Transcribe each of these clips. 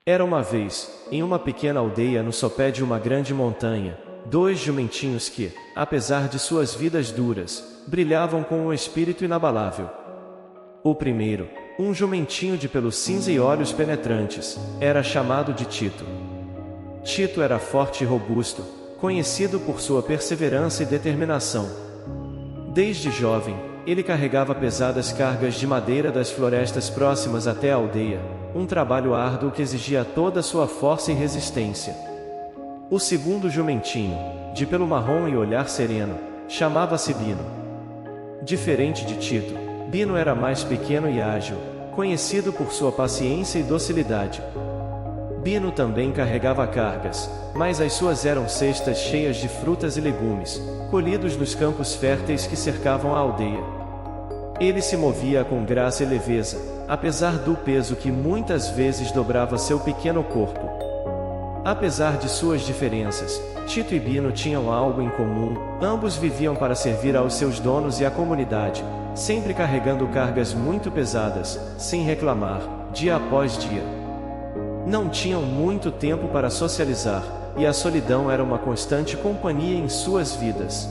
Era uma vez, em uma pequena aldeia no sopé de uma grande montanha, dois jumentinhos que, apesar de suas vidas duras, brilhavam com um espírito inabalável. O primeiro, um jumentinho de pelo cinza e olhos penetrantes, era chamado de Tito. Tito era forte e robusto, conhecido por sua perseverança e determinação. Desde jovem, ele carregava pesadas cargas de madeira das florestas próximas até a aldeia, um trabalho árduo que exigia toda a sua força e resistência. O segundo jumentinho, de pelo marrom e olhar sereno, chamava-se Bino. Diferente de Tito, Bino era mais pequeno e ágil, conhecido por sua paciência e docilidade. Bino também carregava cargas, mas as suas eram cestas cheias de frutas e legumes, colhidos nos campos férteis que cercavam a aldeia. Ele se movia com graça e leveza, apesar do peso que muitas vezes dobrava seu pequeno corpo. Apesar de suas diferenças, Tito e Bino tinham algo em comum: ambos viviam para servir aos seus donos e à comunidade, sempre carregando cargas muito pesadas, sem reclamar, dia após dia. Não tinham muito tempo para socializar, e a solidão era uma constante companhia em suas vidas.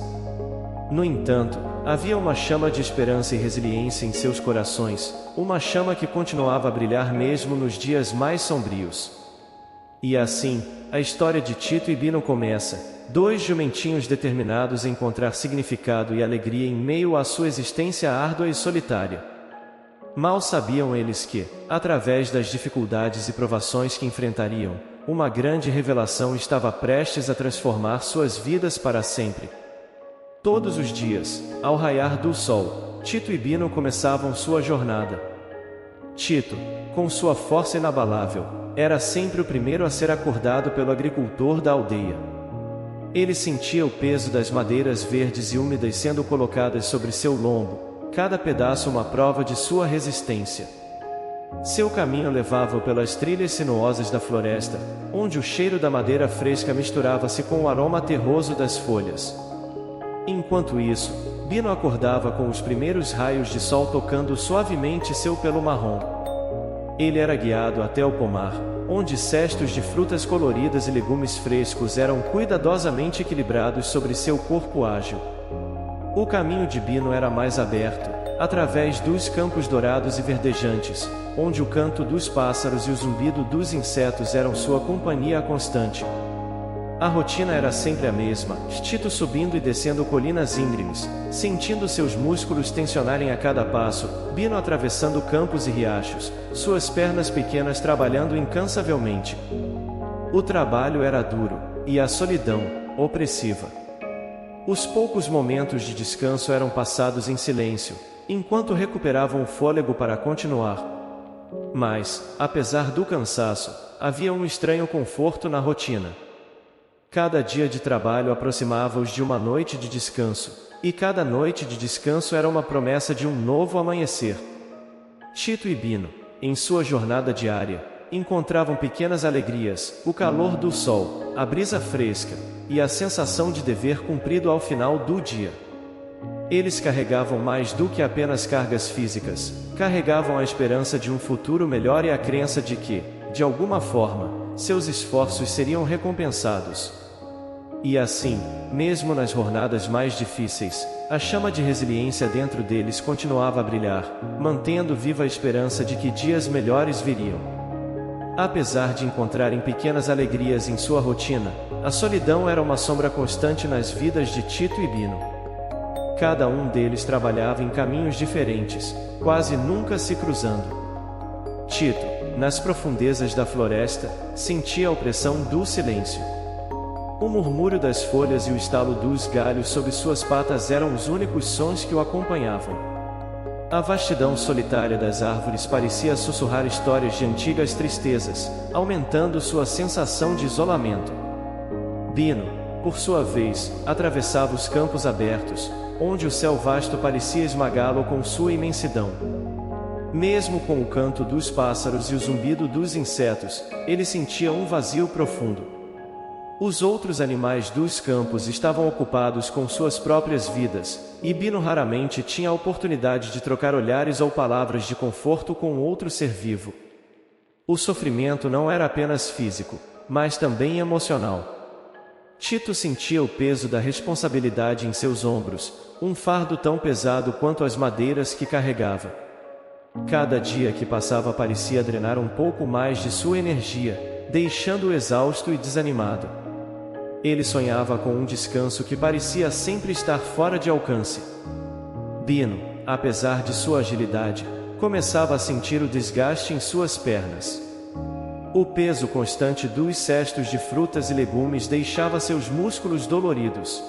No entanto, havia uma chama de esperança e resiliência em seus corações, uma chama que continuava a brilhar mesmo nos dias mais sombrios. E assim, a história de Tito e Bino começa, dois jumentinhos determinados a encontrar significado e alegria em meio à sua existência árdua e solitária. Mal sabiam eles que, através das dificuldades e provações que enfrentariam, uma grande revelação estava prestes a transformar suas vidas para sempre. Todos os dias, ao raiar do sol, Tito e Bino começavam sua jornada. Tito, com sua força inabalável, era sempre o primeiro a ser acordado pelo agricultor da aldeia. Ele sentia o peso das madeiras verdes e úmidas sendo colocadas sobre seu lombo, cada pedaço uma prova de sua resistência. Seu caminho levava-o pelas trilhas sinuosas da floresta, onde o cheiro da madeira fresca misturava-se com o aroma terroso das folhas. Enquanto isso, Bino acordava com os primeiros raios de sol tocando suavemente seu pelo marrom. Ele era guiado até o pomar, onde cestos de frutas coloridas e legumes frescos eram cuidadosamente equilibrados sobre seu corpo ágil. O caminho de Bino era mais aberto, através dos campos dourados e verdejantes, onde o canto dos pássaros e o zumbido dos insetos eram sua companhia constante. A rotina era sempre a mesma, Tito subindo e descendo colinas íngremes, sentindo seus músculos tensionarem a cada passo, Bino atravessando campos e riachos, suas pernas pequenas trabalhando incansavelmente. O trabalho era duro, e a solidão, opressiva. Os poucos momentos de descanso eram passados em silêncio, enquanto recuperavam o fôlego para continuar. Mas, apesar do cansaço, havia um estranho conforto na rotina. Cada dia de trabalho aproximava-os de uma noite de descanso, e cada noite de descanso era uma promessa de um novo amanhecer. Tito e Bino, em sua jornada diária, encontravam pequenas alegrias, o calor do sol, a brisa fresca, e a sensação de dever cumprido ao final do dia. Eles carregavam mais do que apenas cargas físicas, carregavam a esperança de um futuro melhor e a crença de que, de alguma forma, seus esforços seriam recompensados. E assim, mesmo nas jornadas mais difíceis, a chama de resiliência dentro deles continuava a brilhar, mantendo viva a esperança de que dias melhores viriam. Apesar de encontrarem pequenas alegrias em sua rotina, a solidão era uma sombra constante nas vidas de Tito e Bino. Cada um deles trabalhava em caminhos diferentes, quase nunca se cruzando. Tito, nas profundezas da floresta, sentia a opressão do silêncio. O murmúrio das folhas e o estalo dos galhos sob suas patas eram os únicos sons que o acompanhavam. A vastidão solitária das árvores parecia sussurrar histórias de antigas tristezas, aumentando sua sensação de isolamento. Bino, por sua vez, atravessava os campos abertos, onde o céu vasto parecia esmagá-lo com sua imensidão. Mesmo com o canto dos pássaros e o zumbido dos insetos, ele sentia um vazio profundo. Os outros animais dos campos estavam ocupados com suas próprias vidas, e Bino raramente tinha a oportunidade de trocar olhares ou palavras de conforto com outro ser vivo. O sofrimento não era apenas físico, mas também emocional. Tito sentia o peso da responsabilidade em seus ombros, um fardo tão pesado quanto as madeiras que carregava. Cada dia que passava parecia drenar um pouco mais de sua energia, deixando-o exausto e desanimado. Ele sonhava com um descanso que parecia sempre estar fora de alcance. Bino, apesar de sua agilidade, começava a sentir o desgaste em suas pernas. O peso constante dos cestos de frutas e legumes deixava seus músculos doloridos.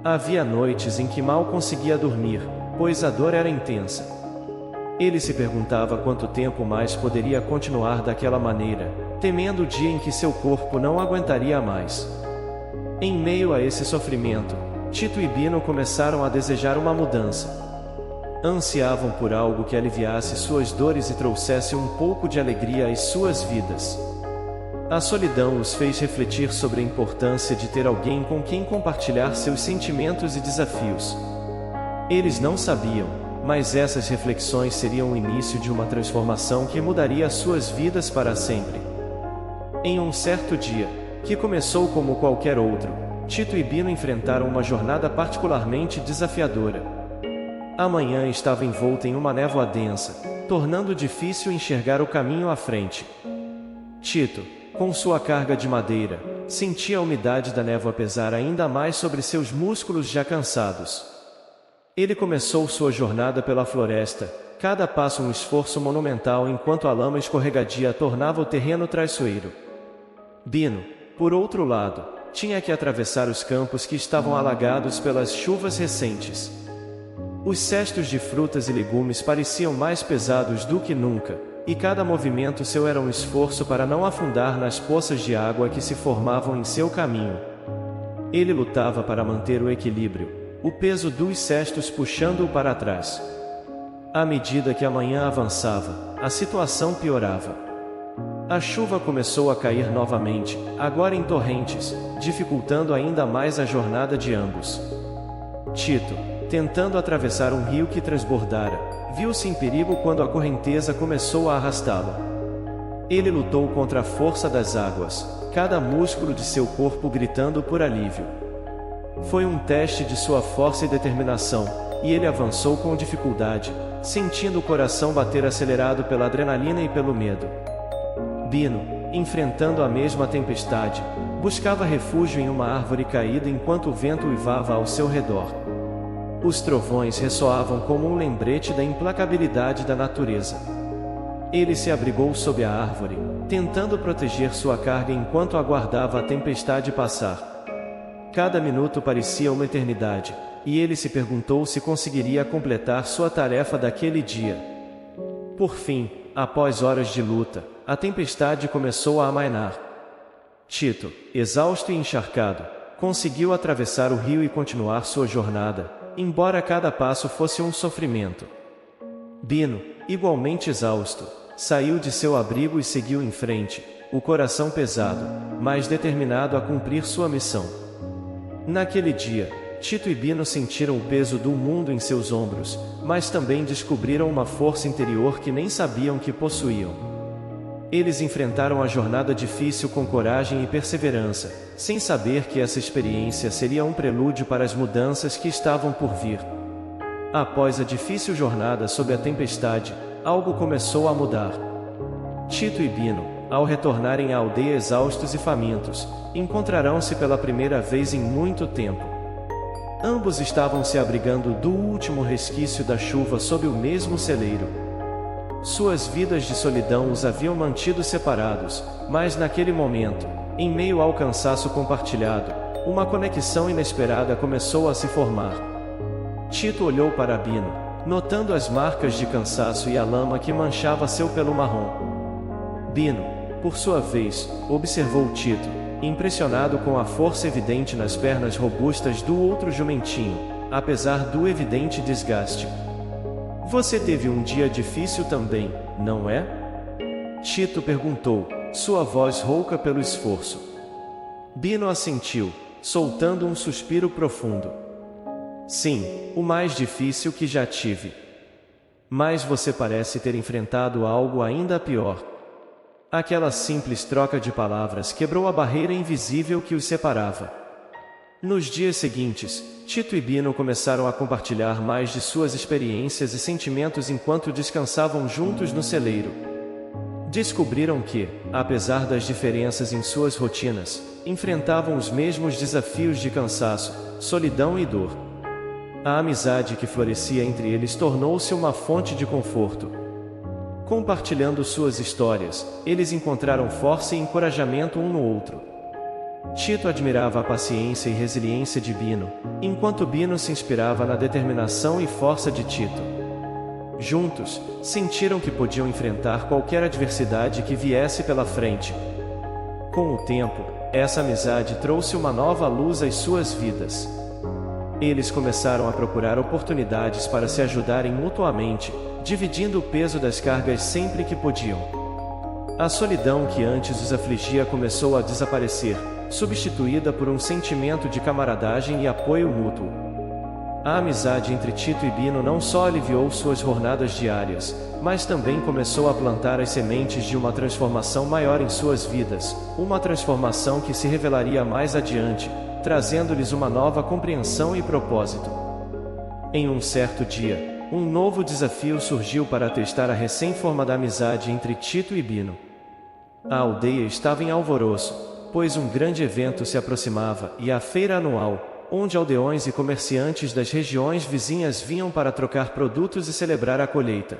Havia noites em que mal conseguia dormir, pois a dor era intensa. Ele se perguntava quanto tempo mais poderia continuar daquela maneira, temendo o dia em que seu corpo não aguentaria mais. Em meio a esse sofrimento, Tito e Bino começaram a desejar uma mudança. Ansiavam por algo que aliviasse suas dores e trouxesse um pouco de alegria às suas vidas. A solidão os fez refletir sobre a importância de ter alguém com quem compartilhar seus sentimentos e desafios. Eles não sabiam, mas essas reflexões seriam o início de uma transformação que mudaria suas vidas para sempre. Em um certo dia, que começou como qualquer outro, Tito e Bino enfrentaram uma jornada particularmente desafiadora. A manhã estava envolta em uma névoa densa, tornando difícil enxergar o caminho à frente. Tito, com sua carga de madeira, sentia a umidade da névoa pesar ainda mais sobre seus músculos já cansados. Ele começou sua jornada pela floresta, cada passo um esforço monumental enquanto a lama escorregadia tornava o terreno traiçoeiro. Bino, por outro lado, tinha que atravessar os campos que estavam alagados pelas chuvas recentes. Os cestos de frutas e legumes pareciam mais pesados do que nunca, e cada movimento seu era um esforço para não afundar nas poças de água que se formavam em seu caminho. Ele lutava para manter o equilíbrio, o peso dos cestos puxando-o para trás. À medida que a manhã avançava, a situação piorava. A chuva começou a cair novamente, agora em torrentes, dificultando ainda mais a jornada de ambos. Tito, tentando atravessar um rio que transbordara, viu-se em perigo quando a correnteza começou a arrastá-lo. Ele lutou contra a força das águas, cada músculo de seu corpo gritando por alívio. Foi um teste de sua força e determinação, e ele avançou com dificuldade, sentindo o coração bater acelerado pela adrenalina e pelo medo. Bino, enfrentando a mesma tempestade, buscava refúgio em uma árvore caída enquanto o vento uivava ao seu redor. Os trovões ressoavam como um lembrete da implacabilidade da natureza. Ele se abrigou sob a árvore, tentando proteger sua carga enquanto aguardava a tempestade passar. Cada minuto parecia uma eternidade, e ele se perguntou se conseguiria completar sua tarefa daquele dia. Por fim, após horas de luta, a tempestade começou a amainar. Tito, exausto e encharcado, conseguiu atravessar o rio e continuar sua jornada, embora cada passo fosse um sofrimento. Bino, igualmente exausto, saiu de seu abrigo e seguiu em frente, o coração pesado, mas determinado a cumprir sua missão. Naquele dia, Tito e Bino sentiram o peso do mundo em seus ombros, mas também descobriram uma força interior que nem sabiam que possuíam. Eles enfrentaram a jornada difícil com coragem e perseverança, sem saber que essa experiência seria um prelúdio para as mudanças que estavam por vir. Após a difícil jornada sob a tempestade, algo começou a mudar. Tito e Bino, ao retornarem à aldeia exaustos e famintos, encontrarão-se pela primeira vez em muito tempo. Ambos estavam se abrigando do último resquício da chuva sob o mesmo celeiro. Suas vidas de solidão os haviam mantido separados, mas naquele momento, em meio ao cansaço compartilhado, uma conexão inesperada começou a se formar. Tito olhou para Bino, notando as marcas de cansaço e a lama que manchava seu pelo marrom. Bino, por sua vez, observou Tito, impressionado com a força evidente nas pernas robustas do outro jumentinho, apesar do evidente desgaste. Você teve um dia difícil também, não é? Tito perguntou, sua voz rouca pelo esforço. Bino assentiu, soltando um suspiro profundo. Sim, o mais difícil que já tive. Mas você parece ter enfrentado algo ainda pior. Aquela simples troca de palavras quebrou a barreira invisível que os separava. Nos dias seguintes, Tito e Bino começaram a compartilhar mais de suas experiências e sentimentos enquanto descansavam juntos no celeiro. Descobriram que, apesar das diferenças em suas rotinas, enfrentavam os mesmos desafios de cansaço, solidão e dor. A amizade que florescia entre eles tornou-se uma fonte de conforto. Compartilhando suas histórias, eles encontraram força e encorajamento um no outro. Tito admirava a paciência e resiliência de Bino, enquanto Bino se inspirava na determinação e força de Tito. Juntos, sentiram que podiam enfrentar qualquer adversidade que viesse pela frente. Com o tempo, essa amizade trouxe uma nova luz às suas vidas. Eles começaram a procurar oportunidades para se ajudarem mutuamente, dividindo o peso das cargas sempre que podiam. A solidão que antes os afligia começou a desaparecer, substituída por um sentimento de camaradagem e apoio mútuo. A amizade entre Tito e Bino não só aliviou suas jornadas diárias, mas também começou a plantar as sementes de uma transformação maior em suas vidas, uma transformação que se revelaria mais adiante, trazendo-lhes uma nova compreensão e propósito. Em um certo dia, um novo desafio surgiu para testar a recém-formada amizade entre Tito e Bino. A aldeia estava em alvoroço, pois um grande evento se aproximava e a feira anual, onde aldeões e comerciantes das regiões vizinhas vinham para trocar produtos e celebrar a colheita.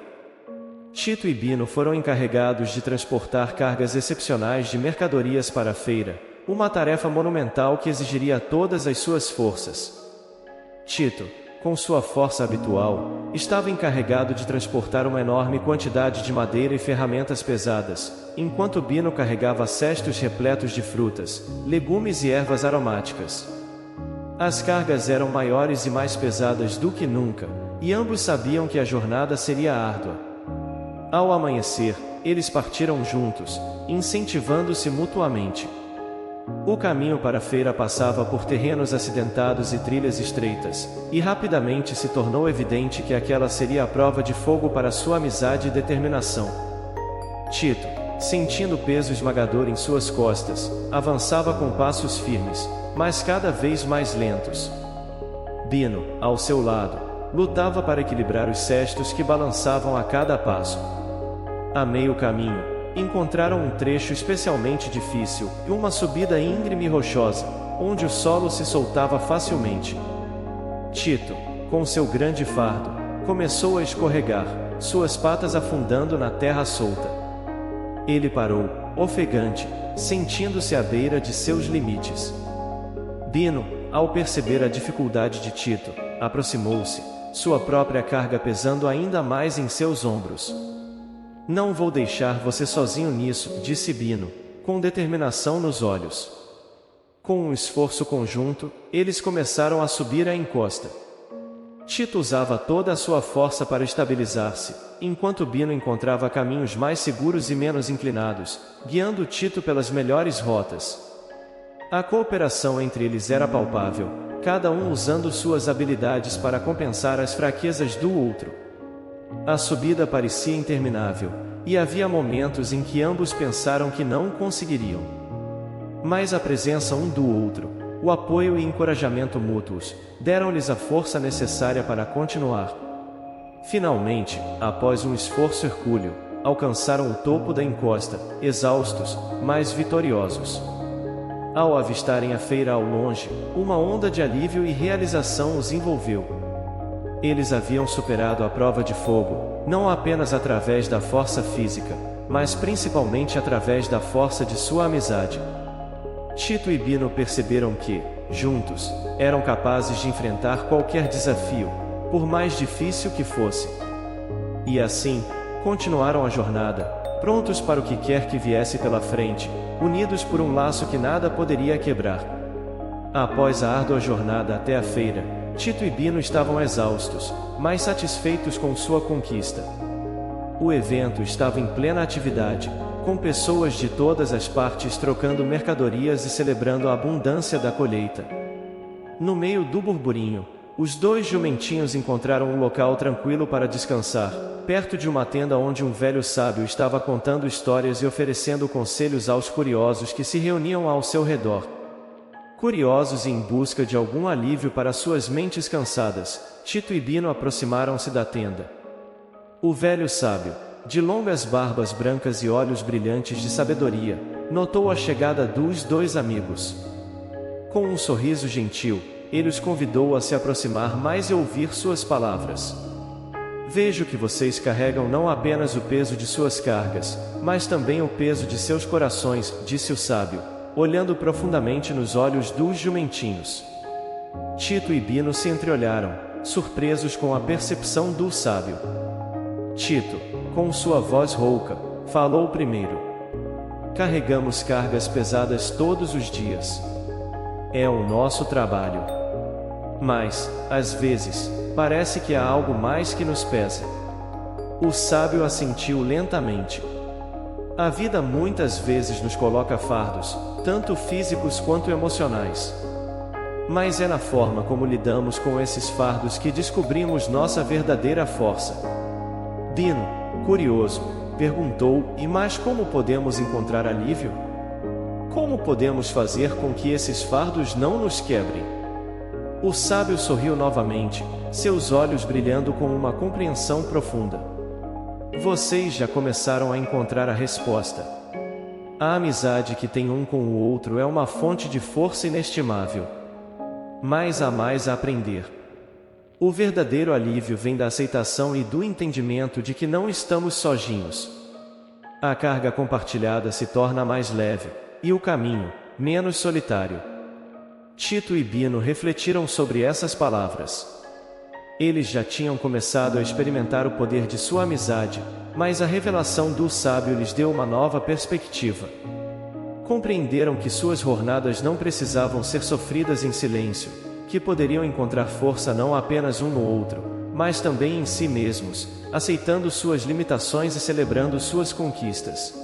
Tito e Bino foram encarregados de transportar cargas excepcionais de mercadorias para a feira, uma tarefa monumental que exigiria todas as suas forças. Tito, com sua força habitual, estava encarregado de transportar uma enorme quantidade de madeira e ferramentas pesadas, enquanto Bino carregava cestos repletos de frutas, legumes e ervas aromáticas. As cargas eram maiores e mais pesadas do que nunca, e ambos sabiam que a jornada seria árdua. Ao amanhecer, eles partiram juntos, incentivando-se mutuamente. O caminho para a feira passava por terrenos acidentados e trilhas estreitas, e rapidamente se tornou evidente que aquela seria a prova de fogo para sua amizade e determinação. Tito, sentindo o peso esmagador em suas costas, avançava com passos firmes, mas cada vez mais lentos. Bino, ao seu lado, lutava para equilibrar os cestos que balançavam a cada passo. A meio caminho, encontraram um trecho especialmente difícil e uma subida íngreme e rochosa, onde o solo se soltava facilmente. Tito, com seu grande fardo, começou a escorregar, suas patas afundando na terra solta. Ele parou, ofegante, sentindo-se à beira de seus limites. Bino, ao perceber a dificuldade de Tito, aproximou-se, sua própria carga pesando ainda mais em seus ombros. "Não vou deixar você sozinho nisso", disse Bino, com determinação nos olhos. Com um esforço conjunto, eles começaram a subir a encosta. Tito usava toda a sua força para estabilizar-se, enquanto Bino encontrava caminhos mais seguros e menos inclinados, guiando Tito pelas melhores rotas. A cooperação entre eles era palpável, cada um usando suas habilidades para compensar as fraquezas do outro. A subida parecia interminável, e havia momentos em que ambos pensaram que não conseguiriam. Mas a presença um do outro, o apoio e encorajamento mútuos, deram-lhes a força necessária para continuar. Finalmente, após um esforço hercúleo, alcançaram o topo da encosta, exaustos, mas vitoriosos. Ao avistarem a feira ao longe, uma onda de alívio e realização os envolveu. Eles haviam superado a prova de fogo, não apenas através da força física, mas principalmente através da força de sua amizade. Tito e Bino perceberam que, juntos, eram capazes de enfrentar qualquer desafio, por mais difícil que fosse. E assim, continuaram a jornada, prontos para o que quer que viesse pela frente, unidos por um laço que nada poderia quebrar. Após a árdua jornada até a feira, Tito e Bino estavam exaustos, mas satisfeitos com sua conquista. O evento estava em plena atividade, com pessoas de todas as partes trocando mercadorias e celebrando a abundância da colheita. No meio do burburinho, Os dois jumentinhos encontraram um local tranquilo para descansar, perto de uma tenda onde um velho sábio estava contando histórias e oferecendo conselhos aos curiosos que se reuniam ao seu redor. Curiosos e em busca de algum alívio para suas mentes cansadas, Tito e Bino aproximaram-se da tenda. O velho sábio, de longas barbas brancas e olhos brilhantes de sabedoria, notou a chegada dos dois amigos. Com um sorriso gentil, ele os convidou a se aproximar mais e ouvir suas palavras. Vejo que vocês carregam não apenas o peso de suas cargas, mas também o peso de seus corações, disse o sábio, olhando profundamente nos olhos dos jumentinhos. Tito e Bino se entreolharam, surpresos com a percepção do sábio. Tito, com sua voz rouca, falou primeiro. Carregamos cargas pesadas todos os dias. É o nosso trabalho. Mas, às vezes, parece que há algo mais que nos pesa. O sábio assentiu lentamente. A vida muitas vezes nos coloca fardos, tanto físicos quanto emocionais. Mas é na forma como lidamos com esses fardos que descobrimos nossa verdadeira força. Bino, curioso, perguntou: e mas como podemos encontrar alívio? Como podemos fazer com que esses fardos não nos quebrem? O sábio sorriu novamente, seus olhos brilhando com uma compreensão profunda. Vocês já começaram a encontrar a resposta. A amizade que tem um com o outro é uma fonte de força inestimável. Mas há mais a aprender. O verdadeiro alívio vem da aceitação e do entendimento de que não estamos sozinhos. A carga compartilhada se torna mais leve, e o caminho, menos solitário. Tito e Bino refletiram sobre essas palavras. Eles já tinham começado a experimentar o poder de sua amizade, mas a revelação do sábio lhes deu uma nova perspectiva. Compreenderam que suas jornadas não precisavam ser sofridas em silêncio, que poderiam encontrar força não apenas um no outro, mas também em si mesmos, aceitando suas limitações e celebrando suas conquistas.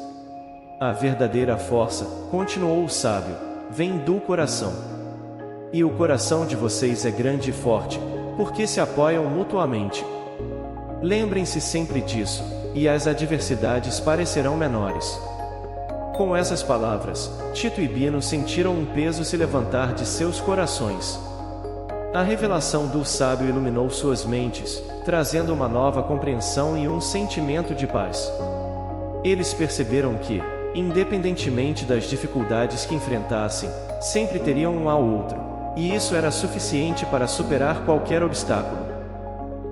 A verdadeira força, continuou o sábio, vem do coração. E o coração de vocês é grande e forte, porque se apoiam mutuamente. Lembrem-se sempre disso, e as adversidades parecerão menores. Com essas palavras, Tito e Bino sentiram um peso se levantar de seus corações. A revelação do sábio iluminou suas mentes, trazendo uma nova compreensão e um sentimento de paz. Eles perceberam que, independentemente das dificuldades que enfrentassem, sempre teriam um ao outro, e isso era suficiente para superar qualquer obstáculo.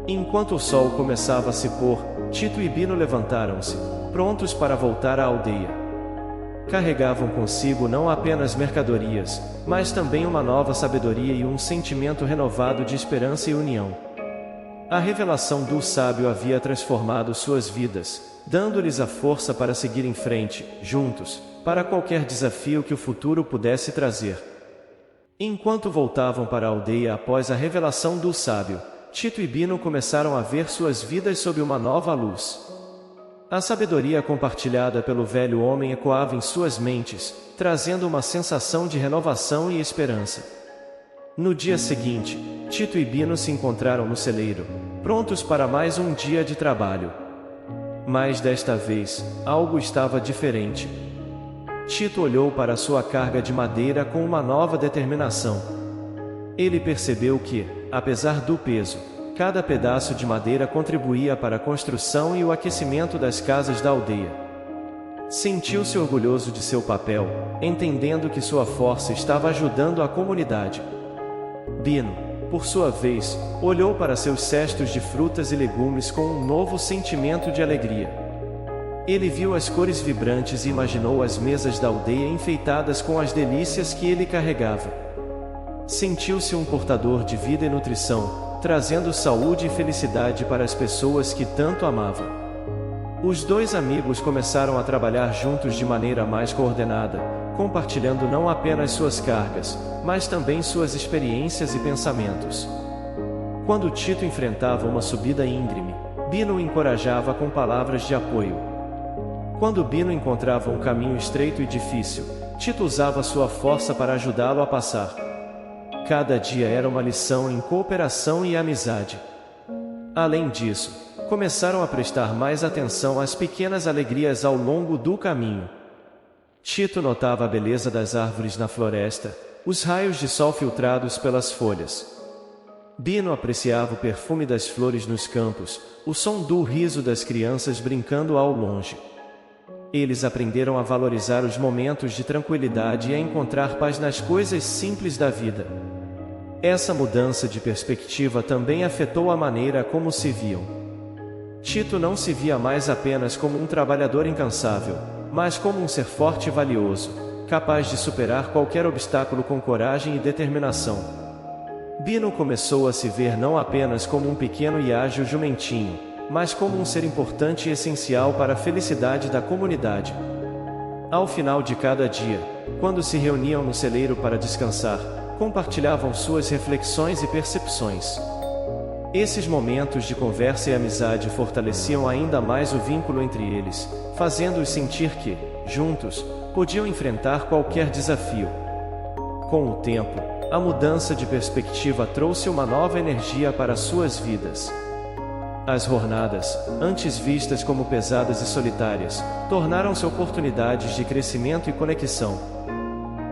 Enquanto o sol começava a se pôr, Tito e Bino levantaram-se, prontos para voltar à aldeia. Carregavam consigo não apenas mercadorias, mas também uma nova sabedoria e um sentimento renovado de esperança e união. A revelação do sábio havia transformado suas vidas, dando-lhes a força para seguir em frente, juntos, para qualquer desafio que o futuro pudesse trazer. Enquanto voltavam para a aldeia após a revelação do sábio, Tito e Bino começaram a ver suas vidas sob uma nova luz. A sabedoria compartilhada pelo velho homem ecoava em suas mentes, trazendo uma sensação de renovação e esperança. No dia seguinte, Tito e Bino se encontraram no celeiro, prontos para mais um dia de trabalho. Mas desta vez, algo estava diferente. Tito olhou para sua carga de madeira com uma nova determinação. Ele percebeu que, apesar do peso, cada pedaço de madeira contribuía para a construção e o aquecimento das casas da aldeia. Sentiu-se orgulhoso de seu papel, entendendo que sua força estava ajudando a comunidade. Bino, por sua vez, olhou para seus cestos de frutas e legumes com um novo sentimento de alegria. Ele viu as cores vibrantes e imaginou as mesas da aldeia enfeitadas com as delícias que ele carregava. Sentiu-se um portador de vida e nutrição, trazendo saúde e felicidade para as pessoas que tanto amava. Os dois amigos começaram a trabalhar juntos de maneira mais coordenada, compartilhando não apenas suas cargas, mas também suas experiências e pensamentos. Quando Tito enfrentava uma subida íngreme, Bino o encorajava com palavras de apoio. Quando Bino encontrava um caminho estreito e difícil, Tito usava sua força para ajudá-lo a passar. Cada dia era uma lição em cooperação e amizade. Além disso, começaram a prestar mais atenção às pequenas alegrias ao longo do caminho. Tito notava a beleza das árvores na floresta, os raios de sol filtrados pelas folhas. Bino apreciava o perfume das flores nos campos, o som do riso das crianças brincando ao longe. Eles aprenderam a valorizar os momentos de tranquilidade e a encontrar paz nas coisas simples da vida. Essa mudança de perspectiva também afetou a maneira como se viam. Tito não se via mais apenas como um trabalhador incansável, mas como um ser forte e valioso, capaz de superar qualquer obstáculo com coragem e determinação. Bino começou a se ver não apenas como um pequeno e ágil jumentinho, mas como um ser importante e essencial para a felicidade da comunidade. Ao final de cada dia, quando se reuniam no celeiro para descansar, compartilhavam suas reflexões e percepções. Esses momentos de conversa e amizade fortaleciam ainda mais o vínculo entre eles, fazendo-os sentir que, juntos, podiam enfrentar qualquer desafio. Com o tempo, a mudança de perspectiva trouxe uma nova energia para suas vidas. As jornadas, antes vistas como pesadas e solitárias, tornaram-se oportunidades de crescimento e conexão.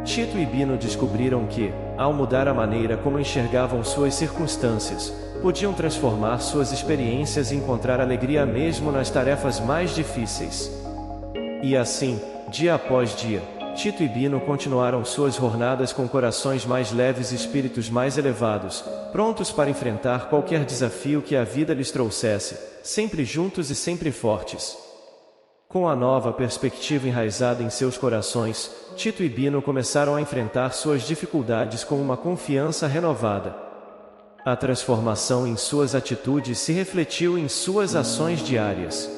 Tito e Bino descobriram que, ao mudar a maneira como enxergavam suas circunstâncias, podiam transformar suas experiências e encontrar alegria mesmo nas tarefas mais difíceis. E assim, dia após dia, Tito e Bino continuaram suas jornadas com corações mais leves e espíritos mais elevados, prontos para enfrentar qualquer desafio que a vida lhes trouxesse, sempre juntos e sempre fortes. Com a nova perspectiva enraizada em seus corações, Tito e Bino começaram a enfrentar suas dificuldades com uma confiança renovada. A transformação em suas atitudes se refletiu em suas ações diárias.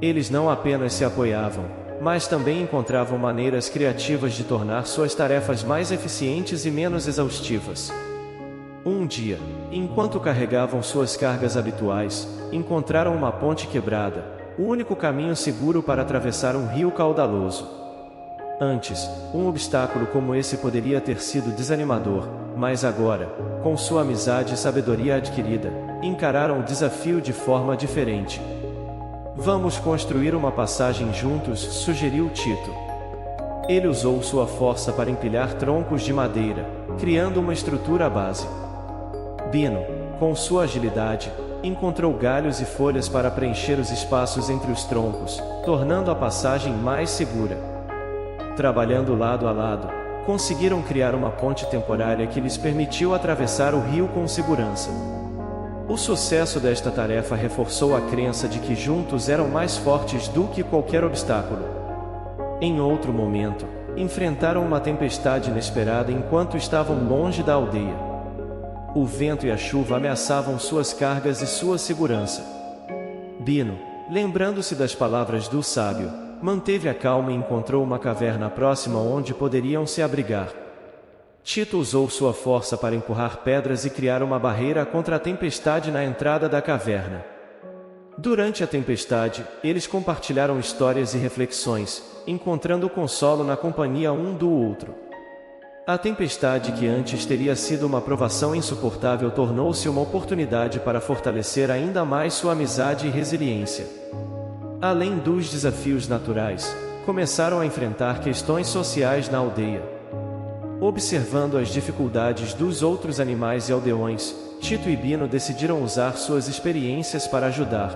Eles não apenas se apoiavam, mas também encontravam maneiras criativas de tornar suas tarefas mais eficientes e menos exaustivas. Um dia, enquanto carregavam suas cargas habituais, encontraram uma ponte quebrada, o único caminho seguro para atravessar um rio caudaloso. Antes, um obstáculo como esse poderia ter sido desanimador, mas agora, com sua amizade e sabedoria adquirida, encararam o desafio de forma diferente. Vamos construir uma passagem juntos, sugeriu Tito. Ele usou sua força para empilhar troncos de madeira, criando uma estrutura base. Bino, com sua agilidade, encontrou galhos e folhas para preencher os espaços entre os troncos, tornando a passagem mais segura. Trabalhando lado a lado, conseguiram criar uma ponte temporária que lhes permitiu atravessar o rio com segurança. O sucesso desta tarefa reforçou a crença de que juntos eram mais fortes do que qualquer obstáculo. Em outro momento, enfrentaram uma tempestade inesperada enquanto estavam longe da aldeia. O vento e a chuva ameaçavam suas cargas e sua segurança. Bino, lembrando-se das palavras do sábio, manteve a calma e encontrou uma caverna próxima onde poderiam se abrigar. Tito usou sua força para empurrar pedras e criar uma barreira contra a tempestade na entrada da caverna. Durante a tempestade, eles compartilharam histórias e reflexões, encontrando consolo na companhia um do outro. A tempestade que antes teria sido uma provação insuportável tornou-se uma oportunidade para fortalecer ainda mais sua amizade e resiliência. Além dos desafios naturais, começaram a enfrentar questões sociais na aldeia. Observando as dificuldades dos outros animais e aldeões, Tito e Bino decidiram usar suas experiências para ajudar.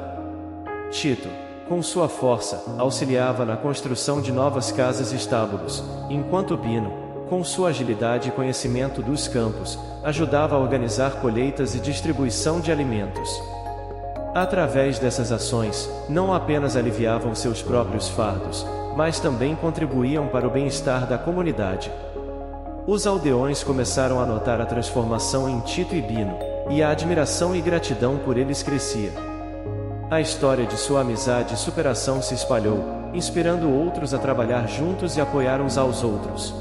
Tito, com sua força, auxiliava na construção de novas casas e estábulos, enquanto Bino, com sua agilidade e conhecimento dos campos, ajudava a organizar colheitas e distribuição de alimentos. Através dessas ações, não apenas aliviavam seus próprios fardos, mas também contribuíam para o bem-estar da comunidade. Os aldeões começaram a notar a transformação em Tito e Bino, e a admiração e gratidão por eles crescia. A história de sua amizade e superação se espalhou, inspirando outros a trabalhar juntos e apoiar uns aos outros.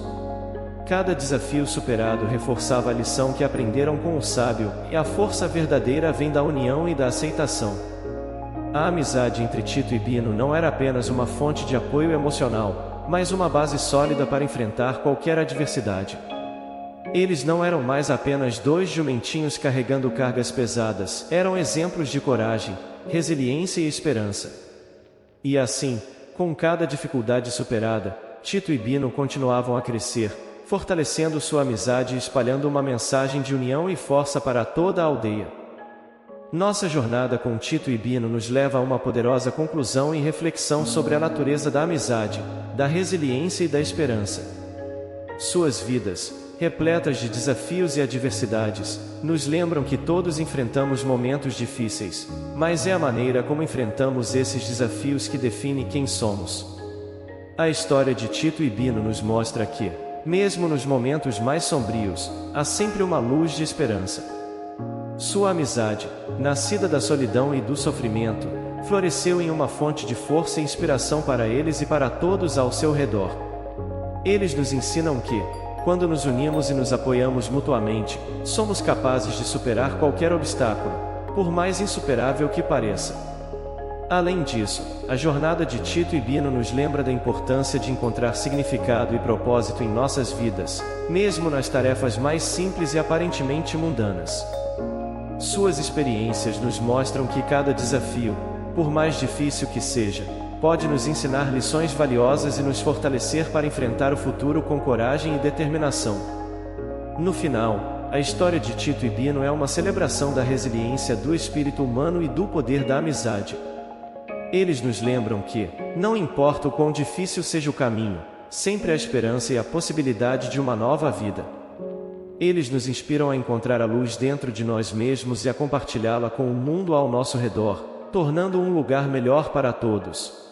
Cada desafio superado reforçava a lição que aprenderam com o sábio, e a força verdadeira vem da união e da aceitação. A amizade entre Tito e Bino não era apenas uma fonte de apoio emocional, mas uma base sólida para enfrentar qualquer adversidade. Eles não eram mais apenas dois jumentinhos carregando cargas pesadas, eram exemplos de coragem, resiliência e esperança. E assim, com cada dificuldade superada, Tito e Bino continuavam a crescer, fortalecendo sua amizade e espalhando uma mensagem de união e força para toda a aldeia. Nossa jornada com Tito e Bino nos leva a uma poderosa conclusão e reflexão sobre a natureza da amizade, da resiliência e da esperança. Suas vidas, repletas de desafios e adversidades, nos lembram que todos enfrentamos momentos difíceis, mas é a maneira como enfrentamos esses desafios que define quem somos. A história de Tito e Bino nos mostra que, mesmo nos momentos mais sombrios, há sempre uma luz de esperança. Sua amizade, nascida da solidão e do sofrimento, floresceu em uma fonte de força e inspiração para eles e para todos ao seu redor. Eles nos ensinam que, quando nos unimos e nos apoiamos mutuamente, somos capazes de superar qualquer obstáculo, por mais insuperável que pareça. Além disso, a jornada de Tito e Bino nos lembra da importância de encontrar significado e propósito em nossas vidas, mesmo nas tarefas mais simples e aparentemente mundanas. Suas experiências nos mostram que cada desafio, por mais difícil que seja, pode nos ensinar lições valiosas e nos fortalecer para enfrentar o futuro com coragem e determinação. No final, a história de Tito e Bino é uma celebração da resiliência do espírito humano e do poder da amizade. Eles nos lembram que, não importa o quão difícil seja o caminho, sempre há esperança e a possibilidade de uma nova vida. Eles nos inspiram a encontrar a luz dentro de nós mesmos e a compartilhá-la com o mundo ao nosso redor, tornando um lugar melhor para todos.